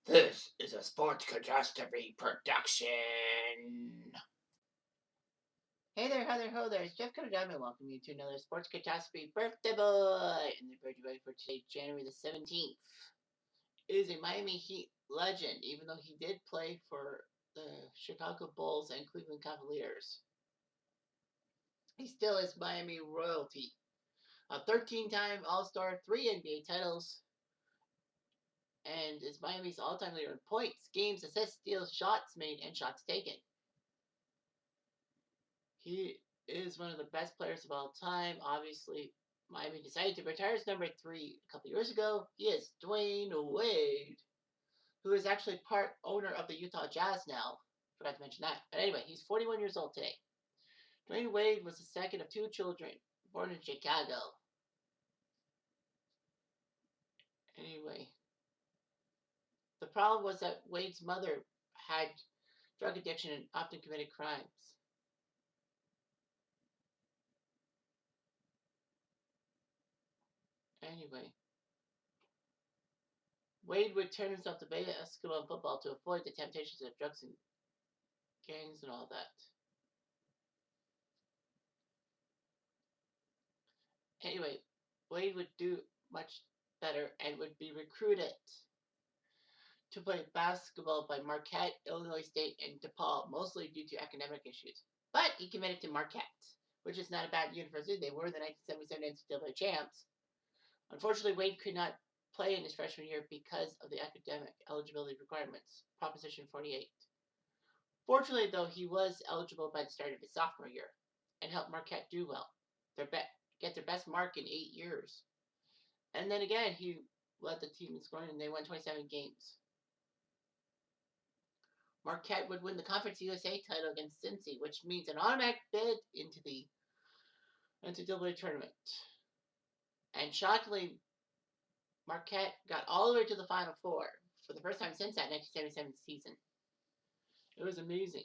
This is a Sports Catastrophe production. Hey there, hi there, ho there. It's Jeff Cutastrophe. Welcome you to another Sports Catastrophe birthday boy. And the birthday boy for today, January the 17th, is a Miami Heat legend, even though he did play for the Chicago Bulls and Cleveland Cavaliers. He still is Miami royalty. A 13-time All-Star, 3 NBA titles, and is Miami's all-time leader in points, games, assists, steals, shots made, and shots taken. He is one of the best players of all time. Obviously, Miami decided to retire his number 3 a couple years ago. He is Dwayne Wade, who is actually part owner of the Utah Jazz now. Forgot to mention that. But anyway, he's 41 years old today. Dwayne Wade was the second of 2 children born in Chicago. Anyway, the problem was that Wade's mother had drug addiction and often committed crimes. Anyway, Wade would turn himself to basketball and football to avoid the temptations of drugs and gangs and all that. Anyway, Wade would do much better and would be recruited to play basketball by Marquette, Illinois State, and DePaul, mostly due to academic issues. But he committed to Marquette, which is not a bad university. They were the 1977 NCAA champs. Unfortunately, Wade could not play in his freshman year because of the academic eligibility requirements, Proposition 48. Fortunately, though, he was eligible by the start of his sophomore year and helped Marquette do well, get their best mark in 8 years. And then again, he led the team in scoring, and they won 27 games. Marquette would win the Conference USA title against Cincy, which means an automatic bid into the NCAA tournament. And shockingly, Marquette got all the way to the Final Four for the first time since that 1977 season. It was amazing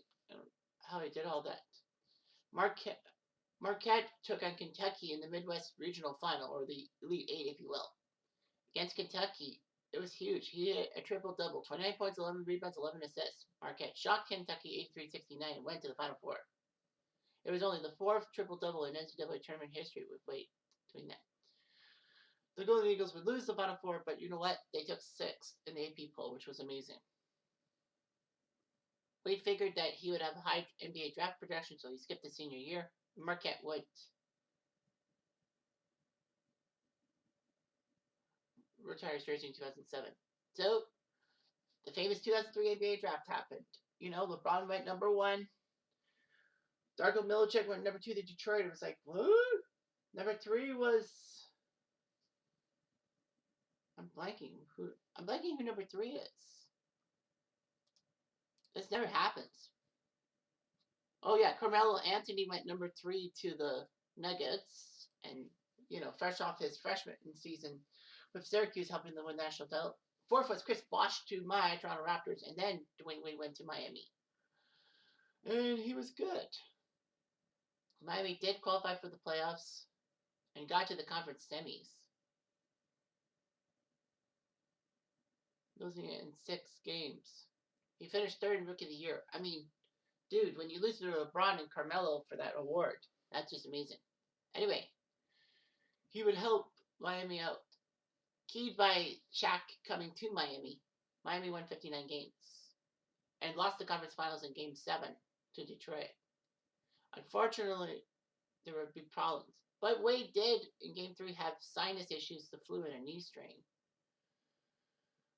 how he did all that. Marquette took on Kentucky in the Midwest Regional Final, or the Elite Eight, if you will. Against Kentucky, it was huge. He hit a triple-double, 29 points, 11 rebounds, 11 assists. Marquette shocked Kentucky 83-69 and went to the Final Four. It was only the 4th triple-double in NCAA tournament history with Wade doing that. The Golden Eagles would lose the Final Four, but you know what? They took 6th in the AP poll, which was amazing. Wade figured that he would have a high NBA draft projection, so he skipped his senior year. Marquette would retire his jersey in 2007. So, the famous 2003 NBA draft happened. You know, LeBron went number 1. Darko Milicic went number 2 to Detroit. It was like, what? Number 3 was... I'm blanking who number 3 is. This never happens. Oh yeah, Carmelo Anthony went number 3 to the Nuggets, and fresh off his freshman season with Syracuse, helping them win the national title. 4th was Chris Bosh to my Toronto Raptors, and then Dwayne Wade went to Miami, and he was good. Miami did qualify for the playoffs and got to the conference semis, losing it in 6 games. He finished 3rd in Rookie of the Year. I mean, dude, when you lose to LeBron and Carmelo for that award, that's just amazing. Anyway, he would help Miami out. Keyed by Shaq coming to Miami, Miami won 59 games and lost the conference finals in Game 7 to Detroit. Unfortunately, there would be problems. But Wade did, in Game 3, have sinus issues, the flu, and a knee strain.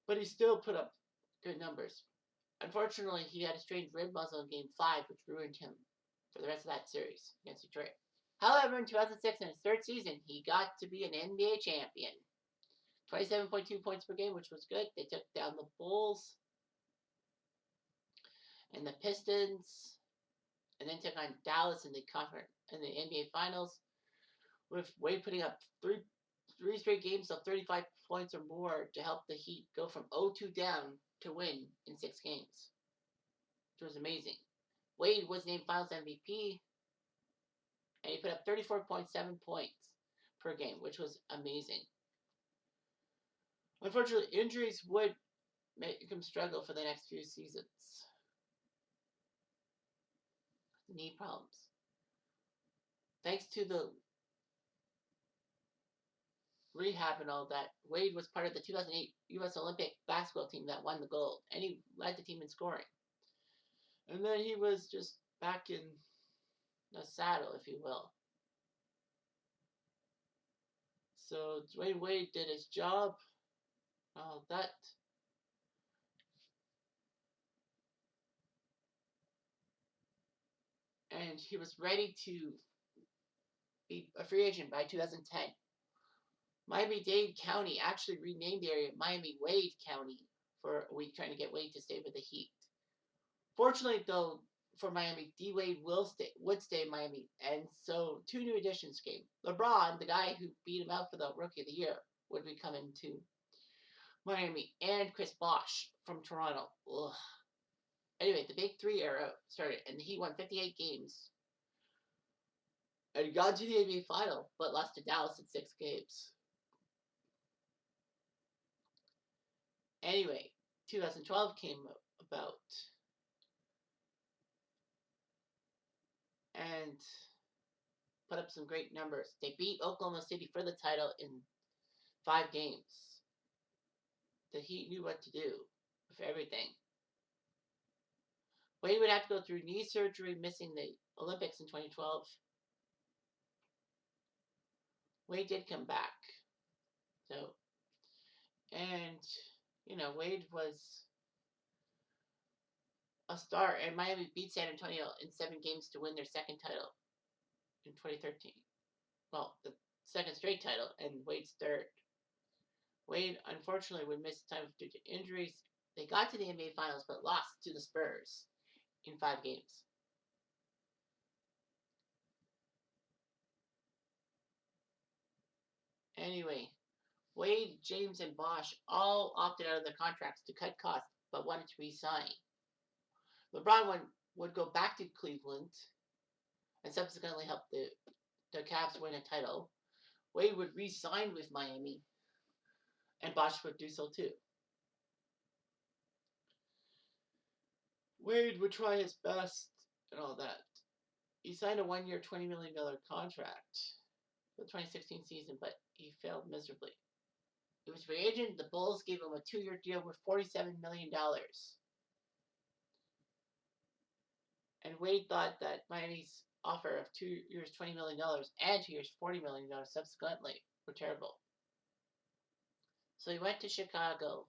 But he still put up good numbers. Unfortunately, he had a strained rib muscle in Game 5, which ruined him for the rest of that series against Detroit. However, in 2006, in his 3rd season, he got to be an NBA champion. 27.2 points per game, which was good. They took down the Bulls and the Pistons, and then took on Dallas in the NBA Finals, with Wade putting up three straight games of 35 points or more to help the Heat go from 0-2 down to win in 6 games, which was amazing. Wade was named Finals MVP, and he put up 34.7 points per game, which was amazing. Unfortunately, injuries would make him struggle for the next few seasons. Knee problems. Thanks to the rehab and all that, Wade was part of the 2008 U.S. Olympic basketball team that won the gold, and he led the team in scoring. And then he was just back in the saddle, if you will. So Dwayne Wade did his job, all that. And he was ready to be a free agent by 2010. Miami-Dade County actually renamed the area Miami-Wade County for a week, trying to get Wade to stay with the Heat. Fortunately, though, for Miami, D. Wade would stay in Miami, and so 2 new additions came. LeBron, the guy who beat him out for the Rookie of the Year, would be coming to Miami, and Chris Bosh from Toronto. Ugh. Anyway, the Big Three era started, and the Heat won 58 games and got to the NBA Final, but lost to Dallas in 6 games. Anyway, 2012 came about, and put up some great numbers. They beat Oklahoma City for the title in 5 games. The Heat knew what to do for everything. Wade would have to go through knee surgery, missing the Olympics in 2012. Wade did come back. So, and, Wade was a star, and Miami beat San Antonio in 7 games to win their second title in 2013. Well, the second straight title, and Wade's third. Wade, unfortunately, would miss time due to injuries. They got to the NBA Finals, but lost to the Spurs in 5 games. Anyway, Wade, James, and Bosh all opted out of their contracts to cut costs, but wanted to re-sign. LeBron would go back to Cleveland and subsequently help the Cavs win a title. Wade would re-sign with Miami, and Bosh would do so too. Wade would try his best and all that. He signed a 1-year, $20 million contract for the 2016 season, but he failed miserably. He was free agent. The Bulls gave him a 2-year deal worth $47 million. And Wade thought that Miami's offer of 2 years, $20 million and 2 years, $40 million subsequently were terrible. So he went to Chicago.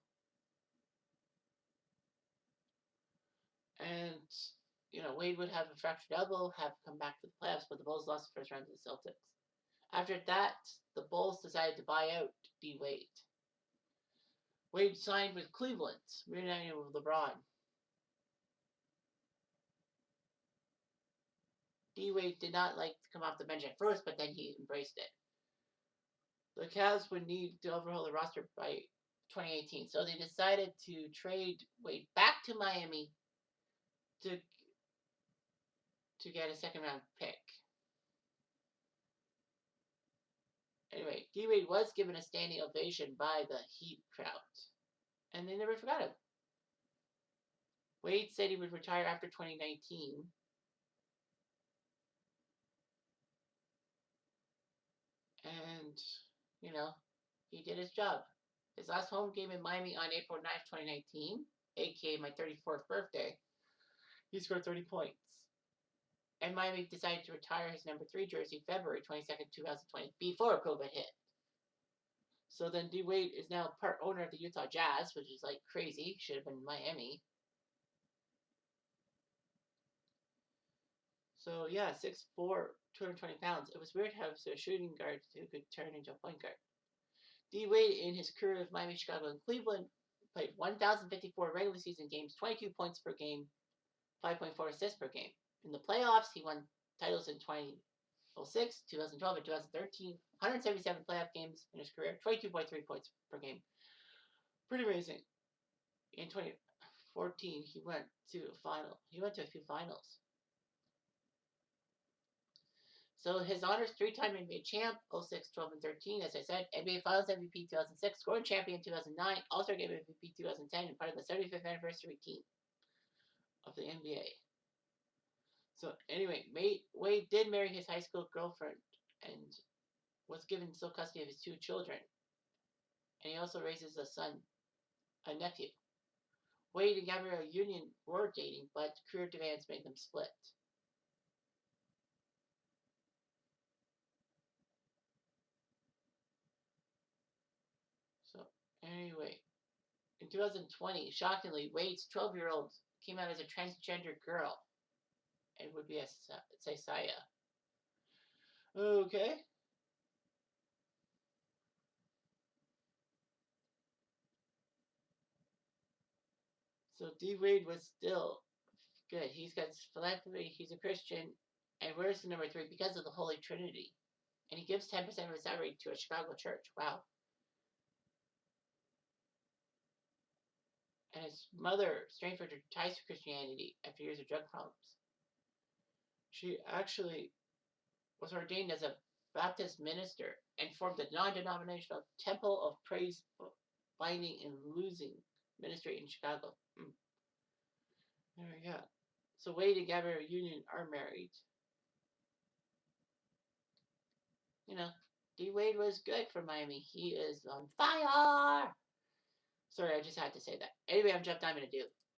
And, Wade would have a fractured elbow, have come back to the playoffs, but the Bulls lost the first round to the Celtics. After that, the Bulls decided to buy out D. Wade. Wade signed with Cleveland, reuniting with LeBron. D. Wade did not like to come off the bench at first, but then he embraced it. The Cavs would need to overhaul the roster by 2018, so they decided to trade Wade back to Miami to get a second-round pick. Anyway, D. Wade was given a standing ovation by the Heat crowd, and they never forgot him. Wade said he would retire after 2019. And, he did his job. His last home game in Miami on April 9th, 2019, aka my 34th birthday, he scored 30 points. And Miami decided to retire his number 3 jersey February 22nd, 2020, before COVID hit. So then D. Wade is now part owner of the Utah Jazz, which is like crazy. Should have been Miami. So yeah, 6'4", 220 pounds. It was weird how a shooting guard who could turn into a point guard. D. Wade, in his career with Miami, Chicago, and Cleveland, played 1,054 regular season games, 22 points per game, 5.4 assists per game. In the playoffs, he won titles in 2006, 2012, and 2013. 177 playoff games in his career, 22.3 points per game. Pretty amazing. In 2014, he went to a final. He went to a few finals. So his honors: three-time NBA champ, 06, 12, and 13, as I said, NBA Finals MVP 2006, scoring champion 2009, All-Star Game MVP 2010, and part of the 75th anniversary team of the NBA. So anyway, Wade did marry his high school girlfriend and was given sole custody of his two children. And he also raises a nephew. Wade and Gabrielle Union were dating, but career demands made them split. So anyway, in 2020, shockingly, Wade's 12-year-old came out as a transgender girl and would be a Saya. Okay. So D Wade was still good. He's got philanthropy, he's a Christian, and where's the number three? Because of the Holy Trinity. And he gives 10% of his salary to a Chicago church. Wow. And his mother Strainford ties to Christianity after years of drug problems. She actually was ordained as a Baptist minister and formed a non-denominational Temple of Praise Binding and Losing Ministry in Chicago. There we go. So Wade and Gabrielle Union are married. You know, D Wade was good for Miami. He is on fire. Sorry, I just had to say that. Anyway, I'm Jeff Diamond, a dude.